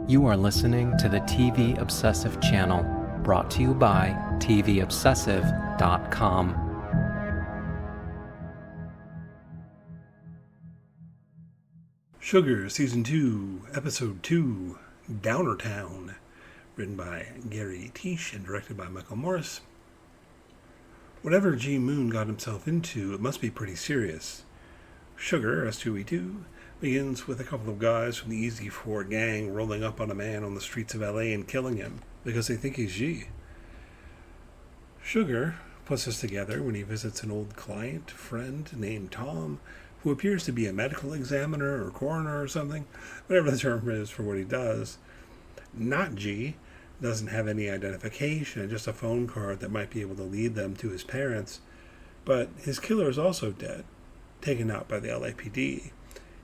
You are listening to the TV Obsessive channel, brought to you by tvobsessive.com. Sugar, Season 2, Episode 2, Downer Town, written by Gary Teach and directed by Michael Morris. Whatever G. Moon got himself into, it must be pretty serious. Sugar S2E2 begins with a couple of guys from the Easy 4 gang rolling up on a man on the streets of LA and killing him because they think he's G. Sugar puts this together when he visits an old client friend named Tom, who appears to be a medical examiner or coroner or something, whatever the term is for what he does. Not G, doesn't have any identification, just a phone card that might be able to lead them to his parents. But his killer is also dead, taken out by the LAPD,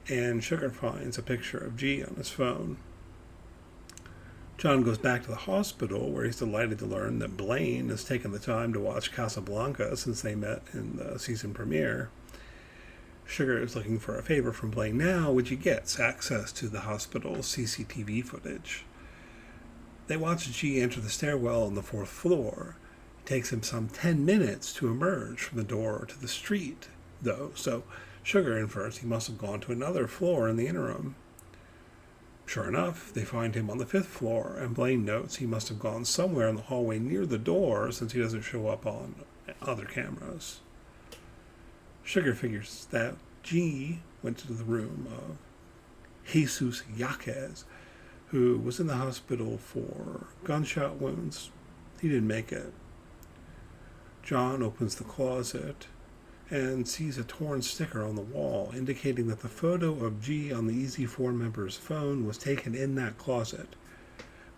and Sugar finds a picture of G on his phone. John goes back to the hospital, where he's delighted to learn that Blaine has taken the time to watch Casablanca since they met in the season premiere. Sugar is looking for a favor from Blaine now, which he gets access to the hospital's CCTV footage. They watch G enter the stairwell on the 4th floor. It takes him some 10 minutes to emerge from the door to the street, though, so Sugar infers he must have gone to another floor in the interim. Sure enough, they find him on the 5th floor, and Blaine notes he must have gone somewhere in the hallway near the door since he doesn't show up on other cameras. Sugar figures that G went to the room of Jesus Yaquez, who was in the hospital for gunshot wounds. He didn't make it. John opens the closet and sees a torn sticker on the wall indicating that the photo of G on the Easy 4 member's phone was taken in that closet.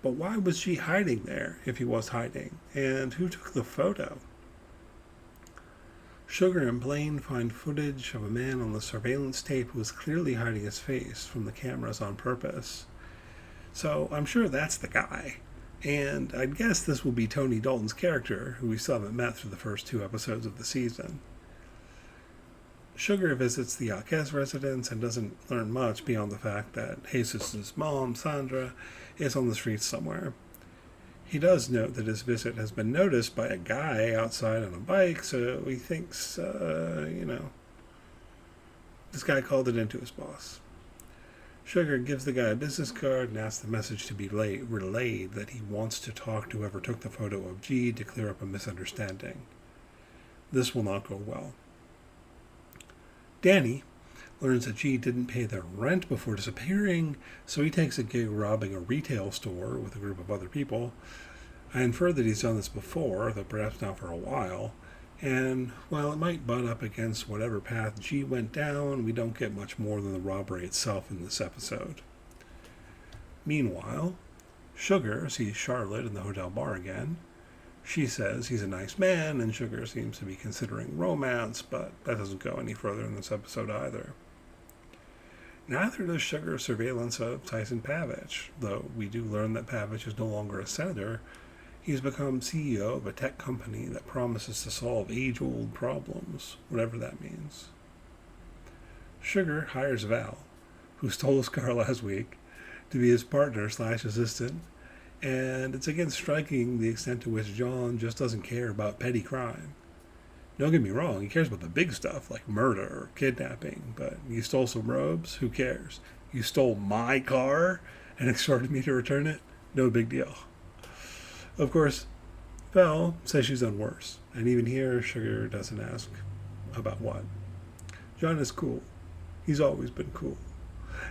But why was G hiding there if he was hiding? And who took the photo? Sugar and Blaine find footage of a man on the surveillance tape who was clearly hiding his face from the cameras on purpose. So I'm sure that's the guy. And I'd guess this will be Tony Dalton's character, who we still haven't met through the first 2 episodes of the season. Sugar visits the Yaquez residence and doesn't learn much beyond the fact that Jesus' mom, Sandra, is on the streets somewhere. He does note that his visit has been noticed by a guy outside on a bike, so he thinks, this guy called it into his boss. Sugar gives the guy a business card and asks the message to be relayed that he wants to talk to whoever took the photo of G to clear up a misunderstanding. This will not go well. Danny learns that G didn't pay their rent before disappearing, so he takes a gig robbing a retail store with a group of other people. I infer that he's done this before, though perhaps not for a while, and while it might butt up against whatever path G went down, we don't get much more than the robbery itself in this episode. Meanwhile, Sugar sees Charlotte in the hotel bar again. She says he's a nice man, and Sugar seems to be considering romance, but that doesn't go any further in this episode either. Neither does Sugar's surveillance of Tyson Pavich, though we do learn that Pavich is no longer a senator. He's become CEO of a tech company that promises to solve age-old problems, whatever that means. Sugar hires Val, who stole his car last week, to be his partner/assistant, and it's again striking the extent to which John just doesn't care about petty crime. Don't get me wrong, he cares about the big stuff like murder or kidnapping, but you stole some robes? Who cares? You stole my car and extorted me to return it? No big deal. Of course, Val says she's done worse, and even here, Sugar doesn't ask about what. John is cool. He's always been cool.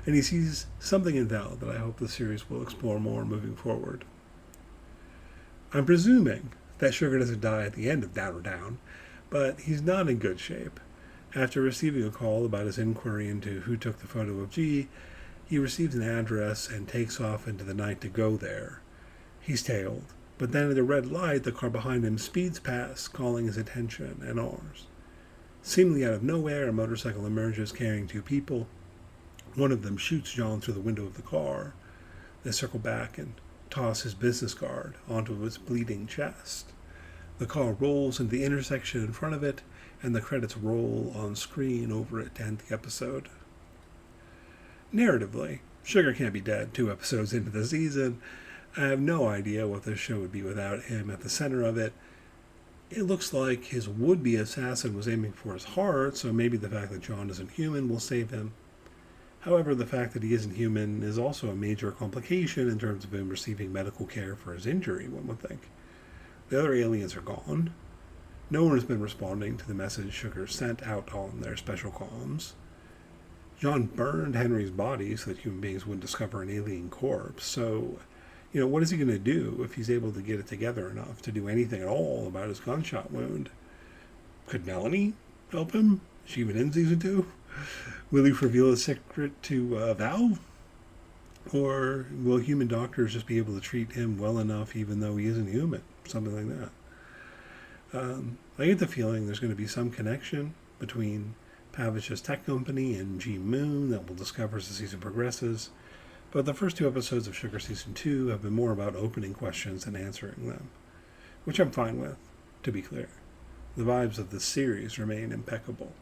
And he sees something in Val that I hope the series will explore more moving forward. I'm presuming that Sugar doesn't die at the end of Downer Town, but he's not in good shape. After receiving a call about his inquiry into who took the photo of G, he receives an address and takes off into the night to go there. He's tailed, but then at a red light, the car behind him speeds past, calling his attention and ours. Seemingly out of nowhere, a motorcycle emerges carrying 2 people. One of them shoots John through the window of the car. They circle back and toss his business card onto his bleeding chest. The car rolls into the intersection in front of it, and the credits roll on screen over it to end the episode. Narratively, Sugar can't be dead 2 episodes into the season. I have no idea what this show would be without him at the center of it. It looks like his would-be assassin was aiming for his heart, so maybe the fact that John isn't human will save him. However, the fact that he isn't human is also a major complication in terms of him receiving medical care for his injury, one would think. The other aliens are gone. No one has been responding to the message Sugar sent out on their special comms. John burned Henry's body so that human beings wouldn't discover an alien corpse, so what is he going to do if he's able to get it together enough to do anything at all about his gunshot wound? Could Melanie help him? Is she even in season 2? Will he reveal his secret to Val? Or will human doctors just be able to treat him well enough even though he isn't human? Something like that. I get the feeling there's going to be some connection between Pavish's tech company and G Moon that we'll discover as the season progresses. But the first 2 episodes of Sugar Season 2 have been more about opening questions than answering them, which I'm fine with, to be clear. The vibes of this series remain impeccable.